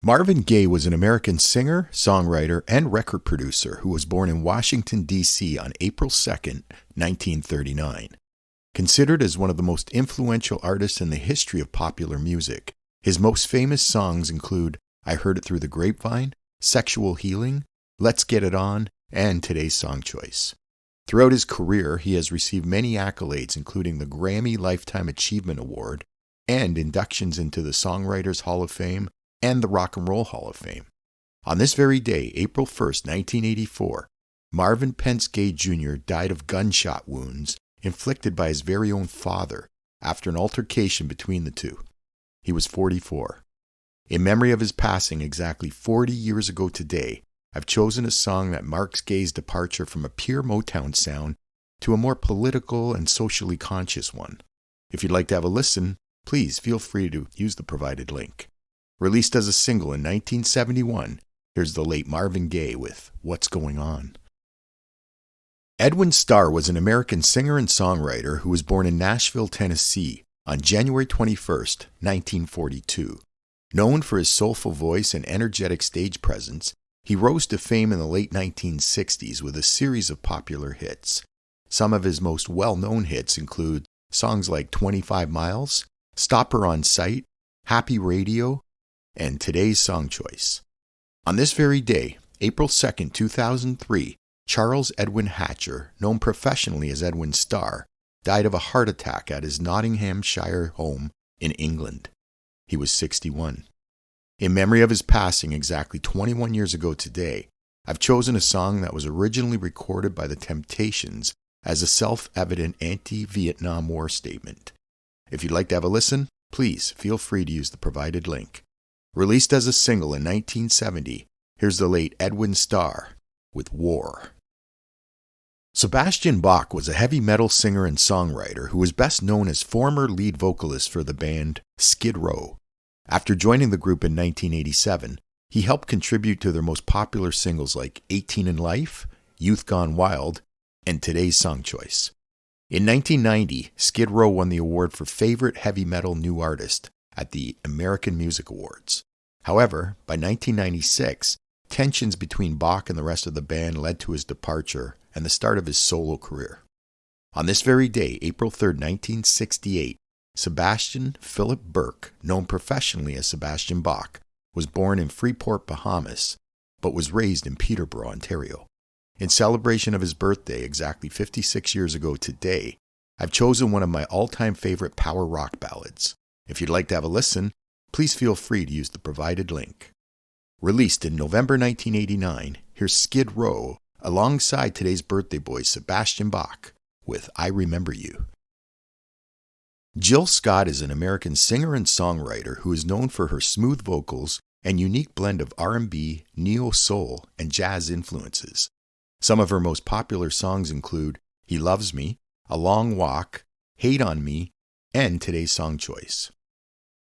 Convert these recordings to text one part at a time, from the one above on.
Marvin Gaye was an American singer, songwriter, and record producer who was born in Washington, D.C. on April 2nd, 1939. Considered as one of the most influential artists in the history of popular music, his most famous songs include I Heard It Through the Grapevine, Sexual Healing, Let's Get It On, and today's song choice. Throughout his career, he has received many accolades, including the Grammy Lifetime Achievement Award and inductions into the Songwriters Hall of Fame and the Rock and Roll Hall of Fame. On this very day, April 1st, 1984, Marvin Pence Gaye Jr. died of gunshot wounds inflicted by his very own father after an altercation between the two. He was 44. In memory of his passing exactly 40 years ago today, I've chosen a song that marks Gaye's departure from a pure Motown sound to a more political and socially conscious one. If you'd like to have a listen, please feel free to use the provided link. Released as a single in 1971, here's the late Marvin Gaye with What's Going On. Edwin Starr was an American singer and songwriter who was born in Nashville, Tennessee on January 21st, 1942. Known for his soulful voice and energetic stage presence, he rose to fame in the late 1960s with a series of popular hits. Some of his most well-known hits include songs like 25 Miles, Stop Her on Sight, Happy Radio, and today's song choice. On this very day, April 2nd, 2003, Charles Edwin Hatcher, known professionally as Edwin Starr, died of a heart attack at his Nottinghamshire home in England. He was 61. In memory of his passing exactly 21 years ago today, I've chosen a song that was originally recorded by the Temptations as a self-evident anti-Vietnam War statement. If you'd like to have a listen, please feel free to use the provided link. Released as a single in 1970, here's the late Edwin Starr with War. Sebastian Bach was a heavy metal singer and songwriter who was best known as former lead vocalist for the band Skid Row. After joining the group in 1987, he helped contribute to their most popular singles like 18 in Life, Youth Gone Wild, and today's song choice. In 1990, Skid Row won the award for Favorite Heavy Metal New Artist at the American Music Awards. However, by 1996, tensions between Bach and the rest of the band led to his departure and the start of his solo career. On this very day, April 3rd, 1968, Sebastian Philip Burke, known professionally as Sebastian Bach, was born in Freeport, Bahamas, but was raised in Peterborough, Ontario. In celebration of his birthday exactly 56 years ago today, I've chosen one of my all-time favorite power rock ballads. If you'd like to have a listen, please feel free to use the provided link. Released in November 1989, here's Skid Row alongside today's birthday boy Sebastian Bach with I Remember You. Jill Scott is an American singer and songwriter who is known for her smooth vocals and unique blend of R&B, neo-soul, and jazz influences. Some of her most popular songs include He Loves Me, A Long Walk, Hate on Me, and today's song choice.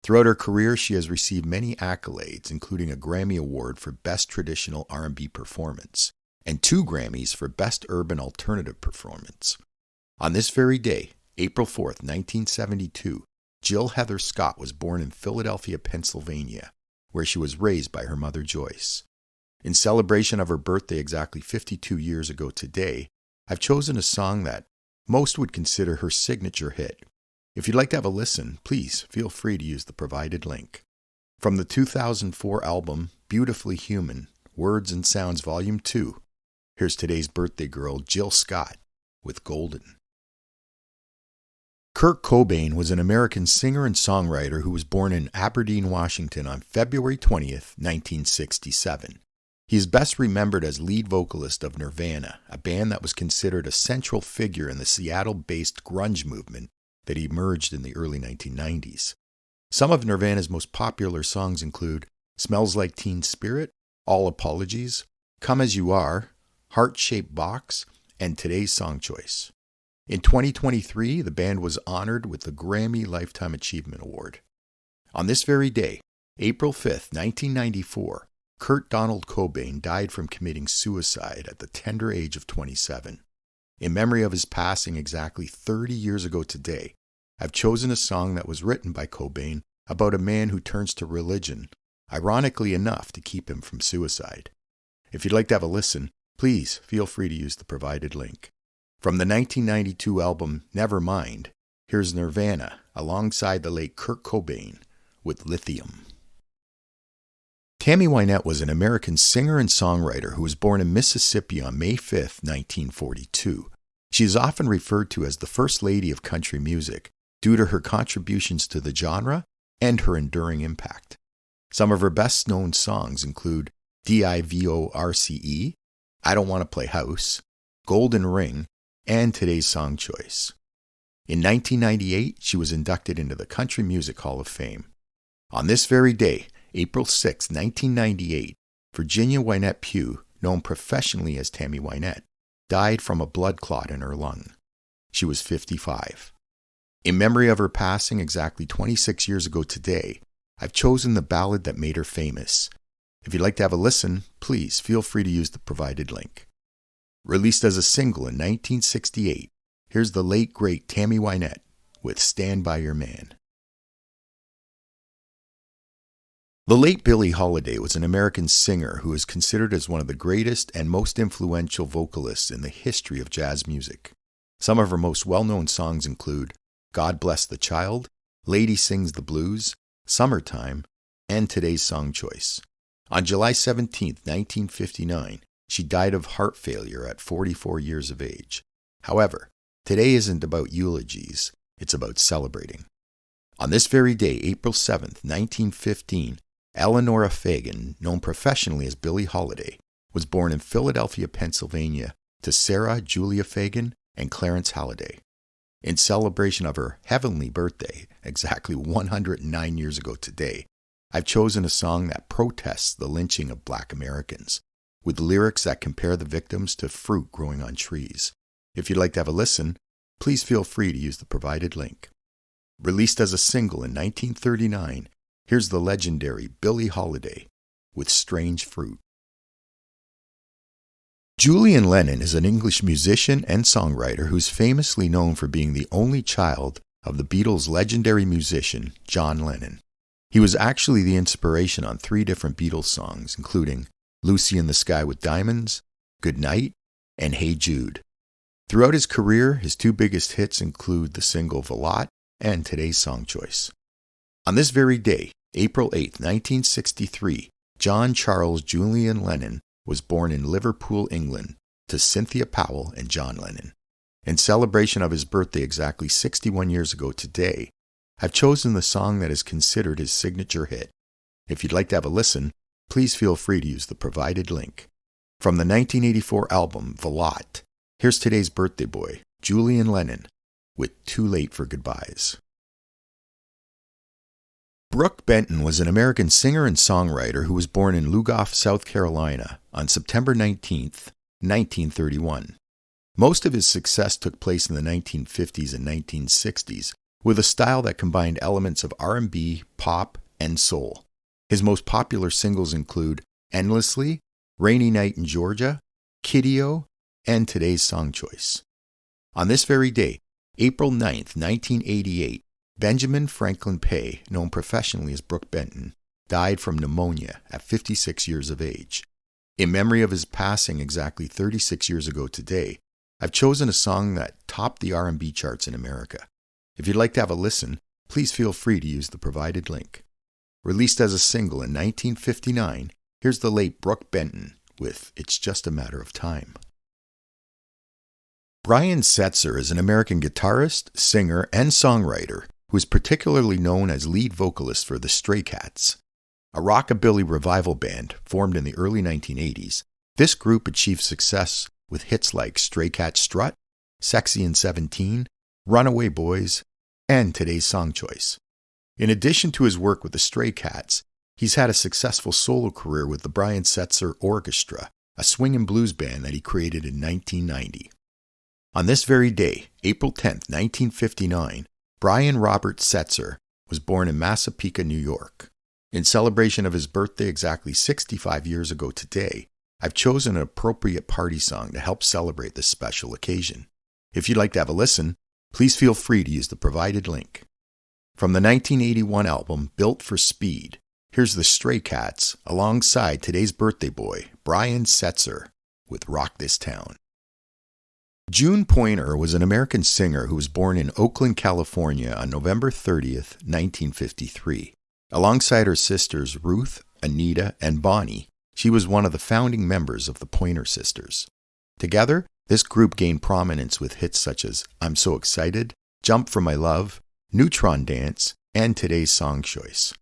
Throughout her career, she has received many accolades, including a Grammy Award for Best Traditional R&B Performance and 2 Grammys for Best Urban Alternative Performance. On this very day, April 4th, 1972, Jill Heather Scott was born in Philadelphia, Pennsylvania, where she was raised by her mother Joyce. In celebration of her birthday exactly 52 years ago today, I've chosen a song that most would consider her signature hit. If you'd like to have a listen, please feel free to use the provided link. From the 2004 album Beautifully Human, Words and Sounds Volume 2, here's today's birthday girl, Jill Scott, with Golden. Kurt Cobain was an American singer and songwriter who was born in Aberdeen, Washington on February 20th, 1967. He is best remembered as lead vocalist of Nirvana, a band that was considered a central figure in the Seattle-based grunge movement that emerged in the early 1990s. Some of Nirvana's most popular songs include Smells Like Teen Spirit, All Apologies, Come As You Are, Heart-Shaped Box, and today's song choice. In 2023, the band was honored with the Grammy Lifetime Achievement Award. On this very day, April 5th, 1994, Kurt Donald Cobain died from committing suicide at the tender age of 27. In memory of his passing exactly 30 years ago today, I've chosen a song that was written by Cobain about a man who turns to religion ironically enough to keep him from suicide. If you'd like to have a listen, please feel free to use the provided link. From the 1992 album Nevermind, here's Nirvana alongside the late Kurt Cobain with Lithium. Tammy Wynette was an American singer and songwriter who was born in Mississippi on May 5, 1942. She is often referred to as the First Lady of country music due to her contributions to the genre and her enduring impact. Some of her best-known songs include DIVORCE, I Don't Want to Play House, Golden Ring, and today's song choice. In 1998, she was inducted into the Country Music Hall of Fame. On this very day, April 6, 1998, Virginia Wynette Pugh, known professionally as Tammy Wynette, died from a blood clot in her lung. She was 55. In memory of her passing exactly 26 years ago today, I've chosen the ballad that made her famous. If you'd like to have a listen, please feel free to use the provided link. Released as a single in 1968, here's the late great Tammy Wynette with Stand By Your Man. The late Billie Holiday was an American singer who is considered as one of the greatest and most influential vocalists in the history of jazz music. Some of her most well-known songs include God Bless the Child, Lady Sings the Blues, Summertime, and today's song choice. On July 17, 1959, she died of heart failure at 44 years of age. However, today isn't about eulogies, it's about celebrating. On this very day, April 7, 1915, Eleanora Fagan, known professionally as Billie Holiday, was born in Philadelphia, Pennsylvania, to Sarah Julia Fagan and Clarence Halliday. In celebration of her heavenly birthday, exactly 109 years ago today, I've chosen a song that protests the lynching of Black Americans, with lyrics that compare the victims to fruit growing on trees. If you'd like to have a listen, please feel free to use the provided link. Released as a single in 1939, here's the legendary Billie Holiday with Strange Fruit. Julian Lennon is an English musician and songwriter who's famously known for being the only child of the Beatles' legendary musician, John Lennon. He was actually the inspiration on 3 different Beatles songs, including Lucy in the Sky with Diamonds, Good Night, and Hey Jude. Throughout his career, his 2 biggest hits include the single Veloute and today's song choice. On this very day, April 8, 1963, John Charles Julian Lennon was born in Liverpool, England, to Cynthia Powell and John Lennon. In celebration of his birthday exactly 61 years ago today, I've chosen the song that is considered his signature hit. If you'd like to have a listen, please feel free to use the provided link. From the 1984 album Veloute, here's today's birthday boy, Julian Lennon, with Too Late for Goodbyes. Brooke Benton was an American singer and songwriter who was born in Lugoff, South Carolina on September 19, 1931. Most of his success took place in the 1950s and 1960s with a style that combined elements of R&B, pop, and soul. His most popular singles include Endlessly, Rainy Night in Georgia, Kiddio, and today's song choice. On this very day, April 9, 1988, Benjamin Franklin Pay, known professionally as Brooke Benton, died from pneumonia at 56 years of age. In memory of his passing exactly 36 years ago today, I've chosen a song that topped the R&B charts in America. If you'd like to have a listen, please feel free to use the provided link. Released as a single in 1959, here's the late Brooke Benton with It's Just a Matter of Time. Brian Setzer is an American guitarist, singer, and songwriter who is particularly known as lead vocalist for the Stray Cats. A rockabilly revival band formed in the early 1980s, this group achieved success with hits like Stray Cat Strut, Sexy and 17, Runaway Boys, and today's song choice. In addition to his work with the Stray Cats, he's had a successful solo career with the Brian Setzer Orchestra, a swing and blues band that he created in 1990. On this very day, April 10, 1959, Brian Robert Setzer was born in Massapequa, New York. In celebration of his birthday exactly 65 years ago today, I've chosen an appropriate party song to help celebrate this special occasion. If you'd like to have a listen, please feel free to use the provided link. From the 1981 album Built for Speed, Here's the Stray Cats alongside today's birthday boy, Brian Setzer, with Rock This Town. June Pointer was an American singer who was born in Oakland, California on November 30th, 1953. Alongside her sisters Ruth, Anita, and Bonnie, she was one of the founding members of the Pointer Sisters. Together, this group gained prominence with hits such as I'm So Excited, Jump for My Love, Neutron Dance, and Today's Song Choice.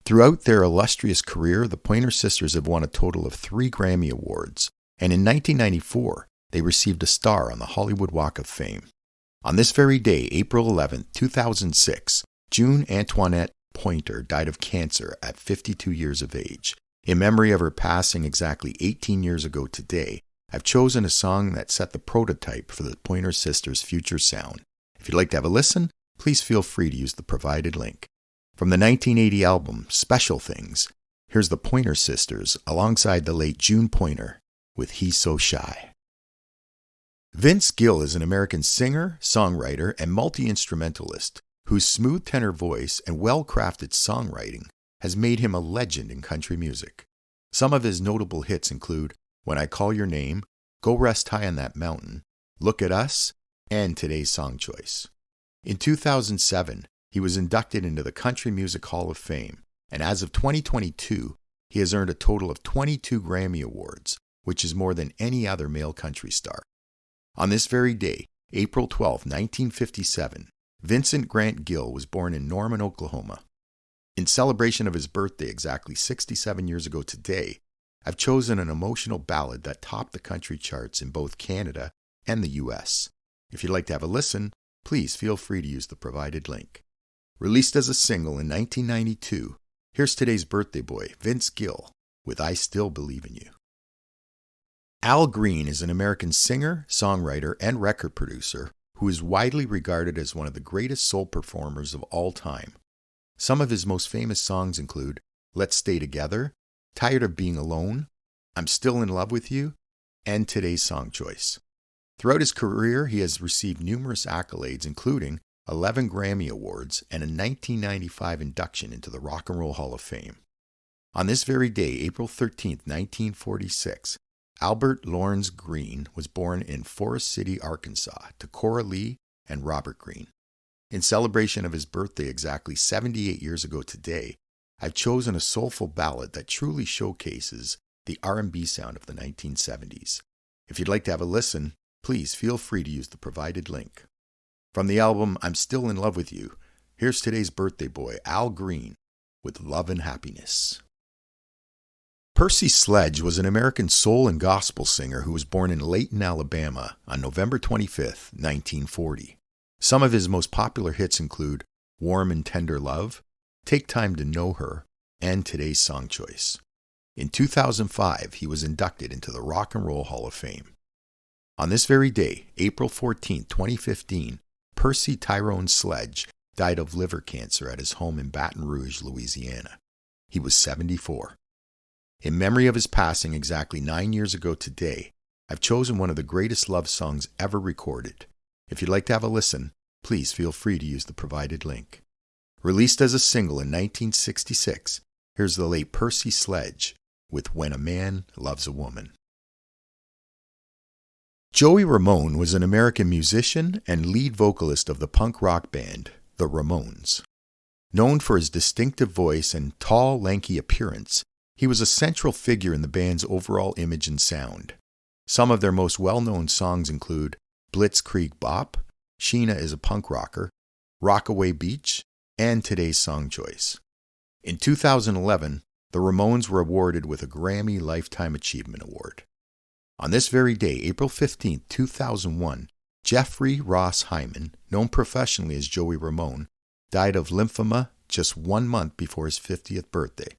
Throughout their illustrious career, the Pointer Sisters have won a total of 3 Grammy Awards, and in 1994, they received a star on the Hollywood Walk of Fame. On this very day, April 11, 2006, June Antoinette Pointer died of cancer at 52 years of age. In memory of her passing exactly 18 years ago today, I've chosen a song that set the prototype for the Pointer Sisters' future sound. If you'd like to have a listen, please feel free to use the provided link. From the 1980 album Special Things, here's the Pointer Sisters alongside the late June Pointer with He's So Shy. Vince Gill is an American singer, songwriter, and multi-instrumentalist whose smooth tenor voice and well-crafted songwriting has made him a legend in country music. Some of his notable hits include When I Call Your Name, Go Rest High on That Mountain, Look at Us, and Today's Song Choice. In 2007, he was inducted into the Country Music Hall of Fame, and as of 2022, he has earned a total of 22 Grammy Awards, which is more than any other male country star. On this very day, April 12, 1957, Vincent Grant Gill was born in Norman, Oklahoma. In celebration of his birthday exactly 67 years ago today, I've chosen an emotional ballad that topped the country charts in both Canada and the U.S. If you'd like to have a listen, please feel free to use the provided link. Released as a single in 1992, here's today's birthday boy, Vince Gill, with I Still Believe in You. Al Green is an American singer, songwriter, and record producer who is widely regarded as one of the greatest soul performers of all time. Some of his most famous songs include Let's Stay Together, Tired of Being Alone, I'm Still in Love with You, and Today's Song Choice. Throughout his career, he has received numerous accolades, including 11 Grammy Awards and a 1995 induction into the Rock and Roll Hall of Fame. On this very day, April 13, 1946, Albert Lawrence Green was born in Forest City, Arkansas, to Cora Lee and Robert Green. In celebration of his birthday exactly 78 years ago today, I've chosen a soulful ballad that truly showcases the R&B sound of the 1970s. If you'd like to have a listen, please feel free to use the provided link. From the album I'm Still in Love with You, here's today's birthday boy, Al Green, with Love and Happiness. Percy Sledge was an American soul and gospel singer who was born in Layton, Alabama on November 25, 1940. Some of his most popular hits include Warm and Tender Love, Take Time to Know Her, and Today's Song Choice. In 2005, he was inducted into the Rock and Roll Hall of Fame. On this very day, April 14, 2015, Percy Tyrone Sledge died of liver cancer at his home in Baton Rouge, Louisiana. He was 74. In memory of his passing exactly 9 years ago today, I've chosen one of the greatest love songs ever recorded. If you'd like to have a listen, please feel free to use the provided link. Released as a single in 1966, here's the late Percy Sledge with When a Man Loves a Woman. Joey Ramone was an American musician and lead vocalist of the punk rock band, the Ramones. Known for his distinctive voice and tall, lanky appearance, he was a central figure in the band's overall image and sound. Some of their most well-known songs include Blitzkrieg Bop, Sheena is a Punk Rocker, Rockaway Beach, and Today's Song Choice. In 2011, the Ramones were awarded with a Grammy Lifetime Achievement Award. On this very day, April 15, 2001, Jeffrey Ross Hyman, known professionally as Joey Ramone, died of lymphoma just 1 month before his 50th birthday.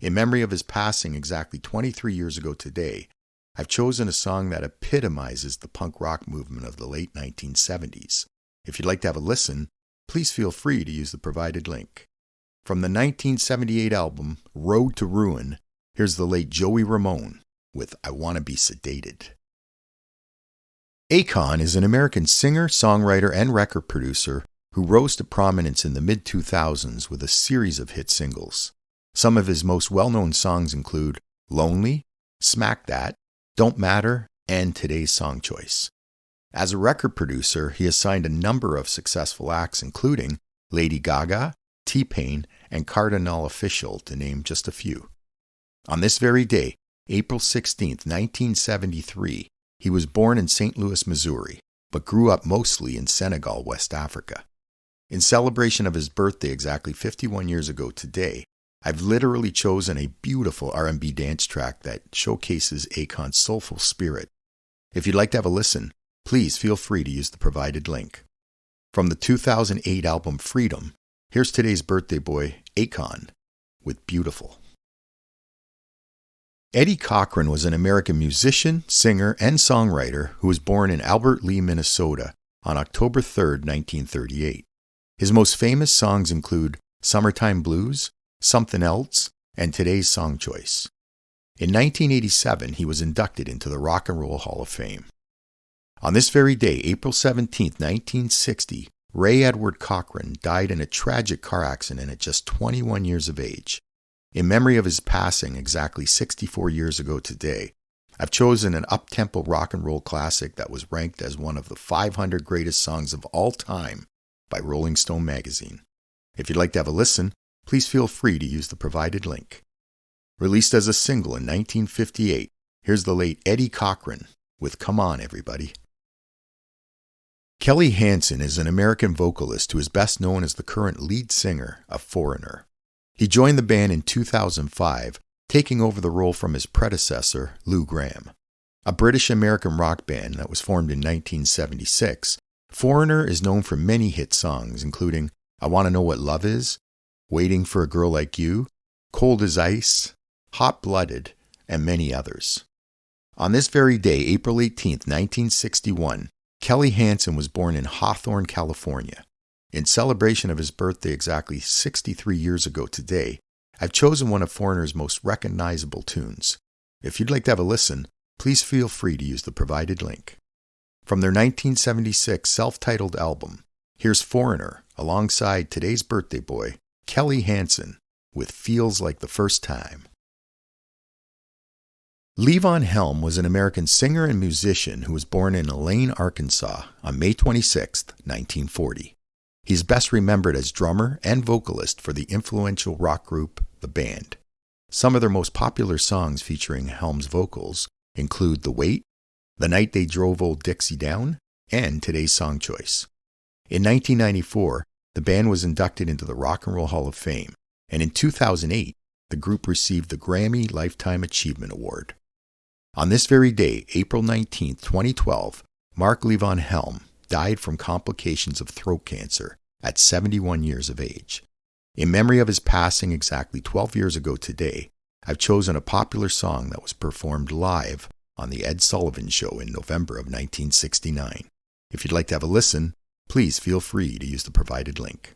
In memory of his passing exactly 23 years ago today, I've chosen a song that epitomizes the punk rock movement of the late 1970s. If you'd like to have a listen, please feel free to use the provided link. From the 1978 album Road to Ruin, here's the late Joey Ramone with I Wanna Be Sedated. Akon is an American singer, songwriter, and record producer who rose to prominence in the mid-2000s with a series of hit singles. Some of his most well-known songs include Lonely, Smack That, Don't Matter, and Today's Song Choice. As a record producer, he has signed a number of successful acts including Lady Gaga, T-Pain, and Cardinal Official, to name just a few. On this very day, April 16, 1973, he was born in St. Louis, Missouri, but grew up mostly in Senegal, West Africa. In celebration of his birthday exactly 51 years ago today, I've literally chosen a beautiful R&B dance track that showcases Akon's soulful spirit. If you'd like to have a listen, please feel free to use the provided link. From the 2008 album Freedom, here's today's birthday boy, Akon, with Beautiful. Eddie Cochran was an American musician, singer, and songwriter who was born in Albert Lea, Minnesota on October 3, 1938. His most famous songs include Summertime Blues, Something Else, and Today's Song Choice. In 1987, he was inducted into the Rock and Roll Hall of Fame. On this very day, April 17, 1960, Ray Edward Cochran died in a tragic car accident at just 21 years of age. In memory of his passing exactly 64 years ago today, I've chosen an up-tempo rock and roll classic that was ranked as one of the 500 greatest songs of all time by Rolling Stone magazine. If you'd like to have a listen, please feel free to use the provided link. Released as a single in 1958, here's the late Eddie Cochran with Come On Everybody. Kelly Hansen is an American vocalist who is best known as the current lead singer of Foreigner. He joined the band in 2005, taking over the role from his predecessor, Lou Gramm. A British-American rock band that was formed in 1976, Foreigner is known for many hit songs, including I Want to Know What Love Is, Waiting for a Girl Like You, Cold as Ice, Hot-Blooded, and many others. On this very day, April 18, 1961, Kelly Hansen was born in Hawthorne, California. In celebration of his birthday exactly 63 years ago today, I've chosen one of Foreigner's most recognizable tunes. If you'd like to have a listen, please feel free to use the provided link. From their 1976 self-titled album, here's Foreigner alongside today's birthday boy, Kelly Hansen, with Feels Like the First Time. Levon Helm was an American singer and musician who was born in Elaine, Arkansas on May 26, 1940. He's best remembered as drummer and vocalist for the influential rock group The Band. Some of their most popular songs featuring Helm's vocals include The Wait, The Night They Drove Old Dixie Down, and Today's Song Choice. In 1994, the band was inducted into the Rock and Roll Hall of Fame, and in 2008, the group received the Grammy Lifetime Achievement Award. On this very day, April 19, 2012, Mark Levon Helm died from complications of throat cancer at 71 years of age. In memory of his passing exactly 12 years ago today, I've chosen a popular song that was performed live on The Ed Sullivan Show in November of 1969. If you'd like to have a listen, please feel free to use the provided link.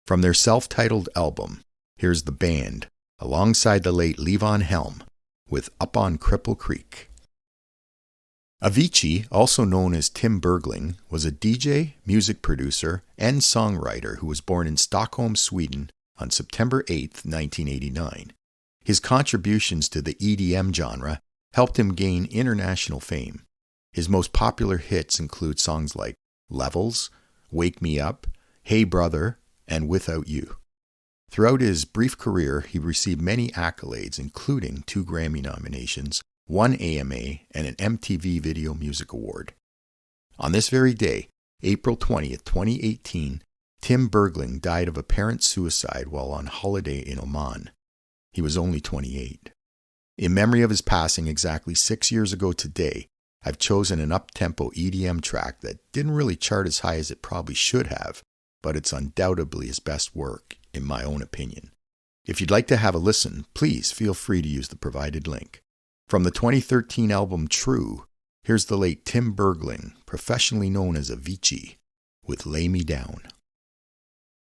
From their self-titled album, here's The Band, alongside the late Levon Helm, with Up on Cripple Creek. Avicii, also known as Tim Bergling, was a DJ, music producer, and songwriter who was born in Stockholm, Sweden on September 8, 1989. His contributions to the EDM genre helped him gain international fame. His most popular hits include songs like Levels, Wake Me Up, Hey Brother, and Without You. Throughout his brief career, he received many accolades, including 2 Grammy nominations, 1 AMA, and an MTV Video Music Award. On this very day, April 20th, 2018, Tim Bergling died of apparent suicide while on holiday in Oman. He was only 28. In memory of his passing exactly 6 years ago today, I've chosen an up-tempo EDM track that didn't really chart as high as it probably should have, but it's undoubtedly his best work, in my own opinion. If you'd like to have a listen, please feel free to use the provided link. From the 2013 album True, here's the late Tim Bergling, professionally known as Avicii, with Lay Me Down.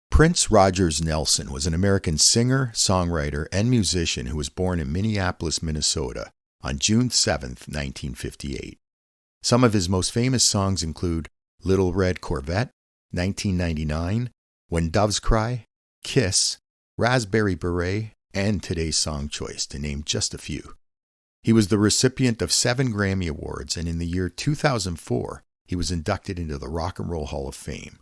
Prince Rogers Nelson was an American singer, songwriter, and musician who was born in Minneapolis, Minnesota on June 7, 1958. Some of his most famous songs include Little Red Corvette, 1999, When Doves Cry, Kiss, Raspberry Beret, and Today's Song Choice, to name just a few. He was the recipient of 7 Grammy Awards, and in the year 2004, he was inducted into the Rock and Roll Hall of Fame.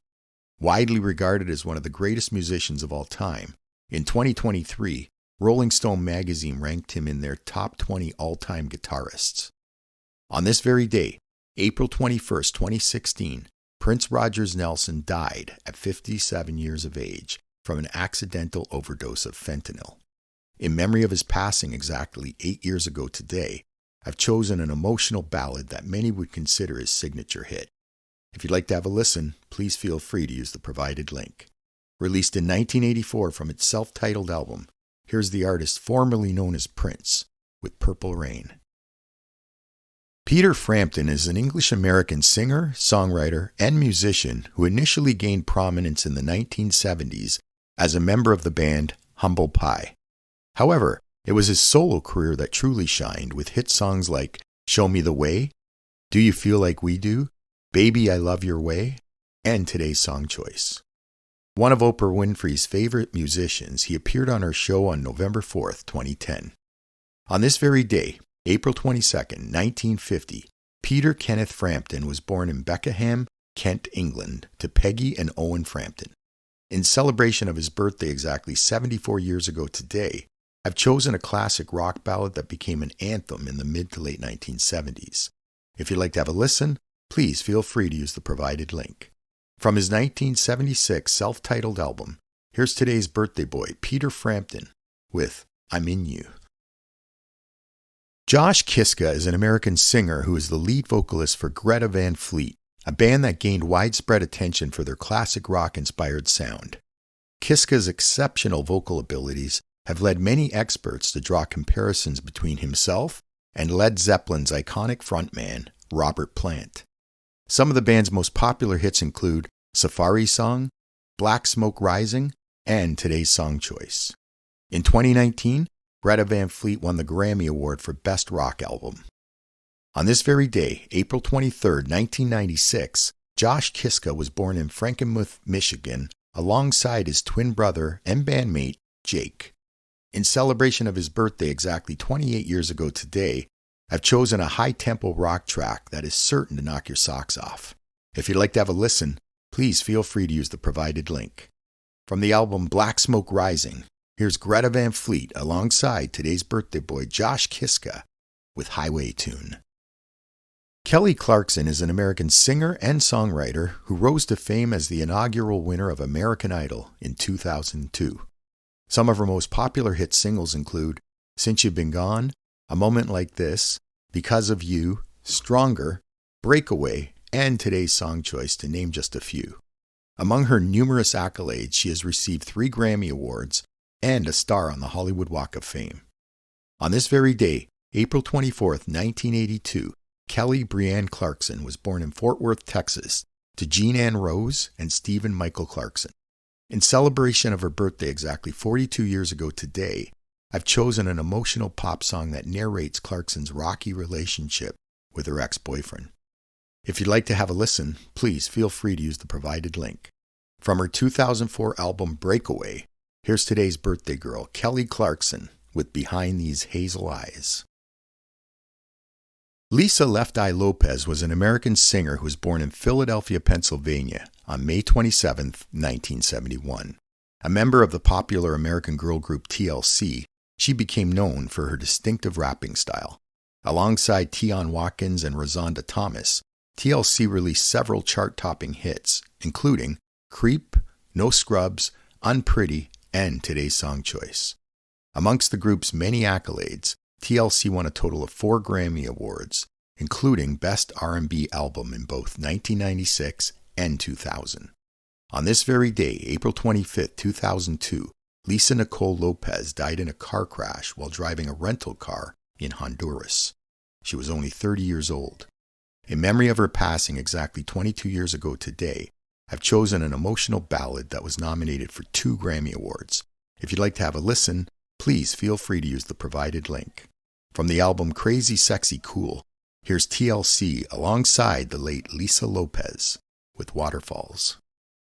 Widely regarded as one of the greatest musicians of all time, in 2023, Rolling Stone magazine ranked him in their top 20 all-time guitarists. On this very day, April 21st, 2016, Prince Rogers Nelson died at 57 years of age from an accidental overdose of fentanyl. In memory of his passing exactly 8 years ago today, I've chosen an emotional ballad that many would consider his signature hit. If you'd like to have a listen, please feel free to use the provided link. Released in 1984 from its self-titled album, here's the artist formerly known as Prince with Purple Rain. Peter Frampton is an English-American singer, songwriter, and musician who initially gained prominence in the 1970s as a member of the band Humble Pie. However, it was his solo career that truly shined with hit songs like Show Me the Way, Do You Feel Like We Do, Baby I Love Your Way, and Today's Song Choice. One of Oprah Winfrey's favorite musicians, he appeared on her show on November 4th, 2010. On this very day, April 22nd, 1950, Peter Kenneth Frampton was born in Beckenham, Kent, England, to Peggy and Owen Frampton. In celebration of his birthday exactly 74 years ago today, I've chosen a classic rock ballad that became an anthem in the mid to late 1970s. If you'd like to have a listen, please feel free to use the provided link. From his 1976 self-titled album, here's today's birthday boy, Peter Frampton, with I'm In You. Josh Kiszka is an American singer who is the lead vocalist for Greta Van Fleet, a band that gained widespread attention for their classic rock-inspired sound. Kiszka's exceptional vocal abilities have led many experts to draw comparisons between himself and Led Zeppelin's iconic frontman, Robert Plant. Some of the band's most popular hits include Safari Song, Black Smoke Rising, and Today's Song Choice. In 2019, Greta Van Fleet won the Grammy Award for Best Rock Album. On this very day, April 23, 1996, Josh Kiszka was born in Frankenmuth, Michigan, alongside his twin brother and bandmate, Jake. In celebration of his birthday exactly 28 years ago today, I've chosen a high-tempo rock track that is certain to knock your socks off. If you'd like to have a listen, please feel free to use the provided link. From the album Black Smoke Rising, here's Greta Van Fleet alongside today's birthday boy Josh Kiszka with Highway Tune. Kelly Clarkson is an American singer and songwriter who rose to fame as the inaugural winner of American Idol in 2002. Some of her most popular hit singles include Since You've Been Gone, A Moment Like This, Because of You, Stronger, Breakaway, and Today's Song Choice, to name just a few. Among her numerous accolades, she has received 3 Grammy Awards and a star on the Hollywood Walk of Fame. On this very day, April 24, 1982, Kelly Brianne Clarkson was born in Fort Worth, Texas, to Jean Ann Rose and Stephen Michael Clarkson. In celebration of her birthday exactly 42 years ago today, I've chosen an emotional pop song that narrates Clarkson's rocky relationship with her ex-boyfriend. If you'd like to have a listen, please feel free to use the provided link. From her 2004 album Breakaway, here's today's birthday girl, Kelly Clarkson, with Behind These Hazel Eyes. Lisa Left Eye Lopez was an American singer who was born in Philadelphia, Pennsylvania on May 27, 1971. A member of the popular American girl group TLC, she became known for her distinctive rapping style. Alongside Tion Watkins and Rozonda Thomas, TLC released several chart-topping hits, including Creep, No Scrubs, Unpretty, and Today's Song Choice. Amongst the group's many accolades, TLC won a total of 4 Grammy Awards, including Best R&B Album in both 1996 and 2000. On this very day, April 25, 2002, Lisa Nicole Lopez died in a car crash while driving a rental car in Honduras. She was only 30 years old. In memory of her passing exactly 22 years ago today, I've chosen an emotional ballad that was nominated for 2 Grammy Awards. If you'd like to have a listen, please feel free to use the provided link. From the album Crazy Sexy Cool, here's TLC alongside the late Lisa Lopez with Waterfalls.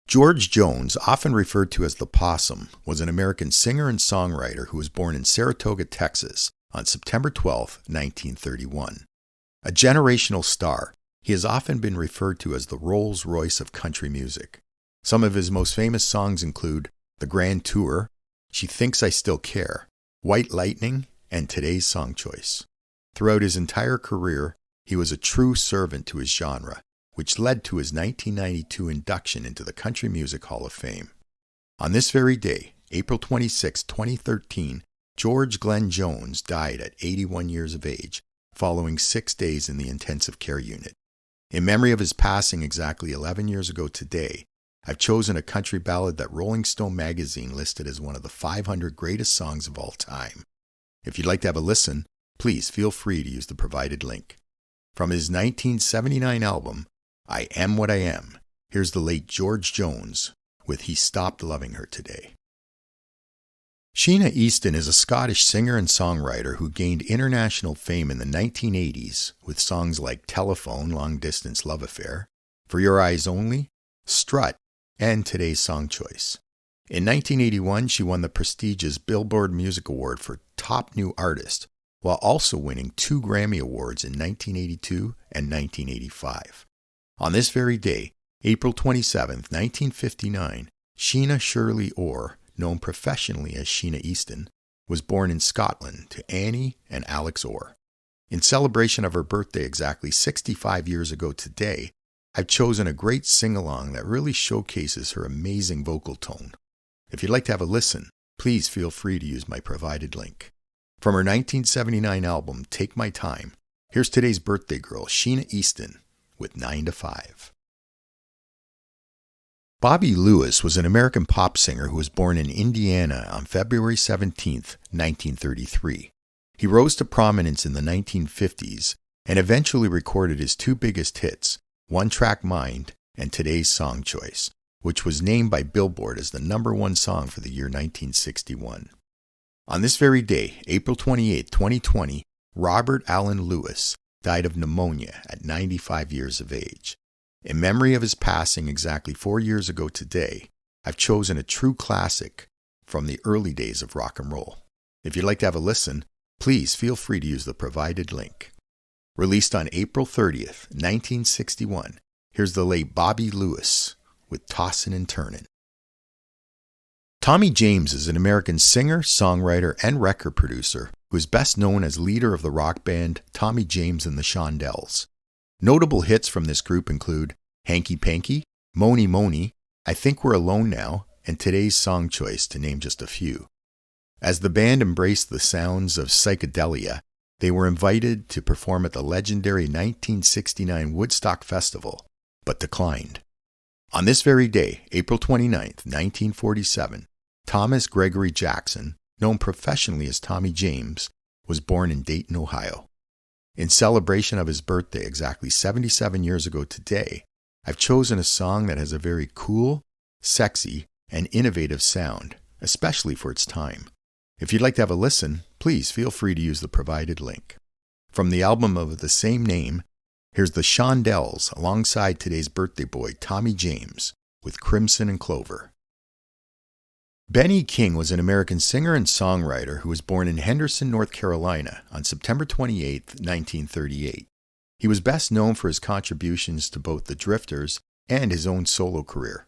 George Jones, often referred to as the Possum, was an American singer and songwriter who was born in Saratoga, Texas, on September 12, 1931. A generational star, he has often been referred to as the Rolls-Royce of country music. Some of his most famous songs include The Grand Tour, She Thinks I Still Care, White Lightning, and Today's Song Choice. Throughout his entire career, he was a true servant to his genre, which led to his 1992 induction into the Country Music Hall of Fame. On this very day, April 26, 2013, George Glenn Jones died at 81 years of age, following 6 days in the intensive care unit. In memory of his passing exactly 11 years ago today, I've chosen a country ballad that Rolling Stone magazine listed as one of the 500 greatest songs of all time. If you'd like to have a listen, please feel free to use the provided link. From his 1979 album, I Am What I Am, here's the late George Jones with He Stopped Loving Her Today. Sheena Easton is a Scottish singer and songwriter who gained international fame in the 1980s with songs like Telephone, Long Distance Love Affair, For Your Eyes Only, Strut, and Today's Song Choice. In 1981, she won the prestigious Billboard Music Award for Top New Artist, while also winning 2 Grammy Awards in 1982 and 1985. On this very day, April 27, 1959, Sheena Shirley Orr, known professionally as Sheena Easton, was born in Scotland to Annie and Alex Orr. In celebration of her birthday exactly 65 years ago today, I've chosen a great sing-along that really showcases her amazing vocal tone. If you'd like to have a listen, please feel free to use my provided link. From her 1979 album, Take My Time, here's today's birthday girl, Sheena Easton, with 9 to 5. Bobby Lewis was an American pop singer who was born in Indiana on February 17, 1933. He rose to prominence in the 1950s and eventually recorded his 2 biggest hits, One Track Mind and Today's Song Choice, which was named by Billboard as the #1 song for the year 1961. On this very day, April 28, 2020, Robert Allen Lewis died of pneumonia at 95 years of age. In memory of his passing exactly 4 years ago today, I've chosen a true classic from the early days of rock and roll. If you'd like to have a listen, please feel free to use the provided link. Released on April 30th, 1961, here's the late Bobby Lewis with Tossin' and Turnin'. Tommy James is an American singer, songwriter, and record producer who is best known as leader of the rock band Tommy James and the Shondells. Notable hits from this group include Hanky Panky, Mony Mony, I Think We're Alone Now, and Today's Song Choice, to name just a few. As the band embraced the sounds of psychedelia, they were invited to perform at the legendary 1969 Woodstock Festival, but declined. On this very day, April 29, 1947, Thomas Gregory Jackson, known professionally as Tommy James, was born in Dayton, Ohio. In celebration of his birthday exactly 77 years ago today, I've chosen a song that has a very cool, sexy, and innovative sound, especially for its time. If you'd like to have a listen, please feel free to use the provided link. From the album of the same name, here's the Shondells alongside today's birthday boy, Tommy James, with Crimson and Clover. Benny King was an American singer and songwriter who was born in Henderson, North Carolina on September 28, 1938. He was best known for his contributions to both the Drifters and his own solo career.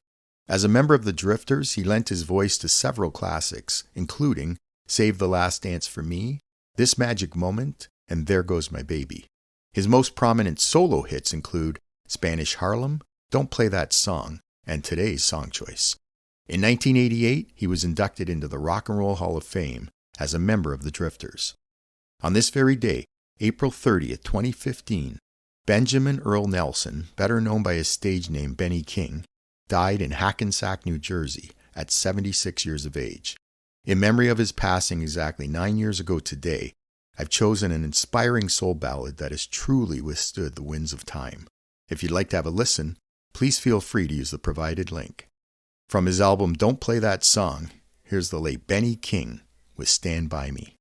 As a member of the Drifters, he lent his voice to several classics, including Save the Last Dance for Me, This Magic Moment, and There Goes My Baby. His most prominent solo hits include Spanish Harlem, Don't Play That Song, and Today's Song Choice. In 1988, he was inducted into the Rock and Roll Hall of Fame as a member of the Drifters. On this very day, April 30, 2015, Benjamin Earl Nelson, better known by his stage name Benny King, died in Hackensack, New Jersey, at 76 years of age. In memory of his passing exactly 9 years ago today, I've chosen an inspiring soul ballad that has truly withstood the winds of time. If you'd like to have a listen, please feel free to use the provided link. From his album Don't Play That Song, here's the late Benny King with Stand By Me.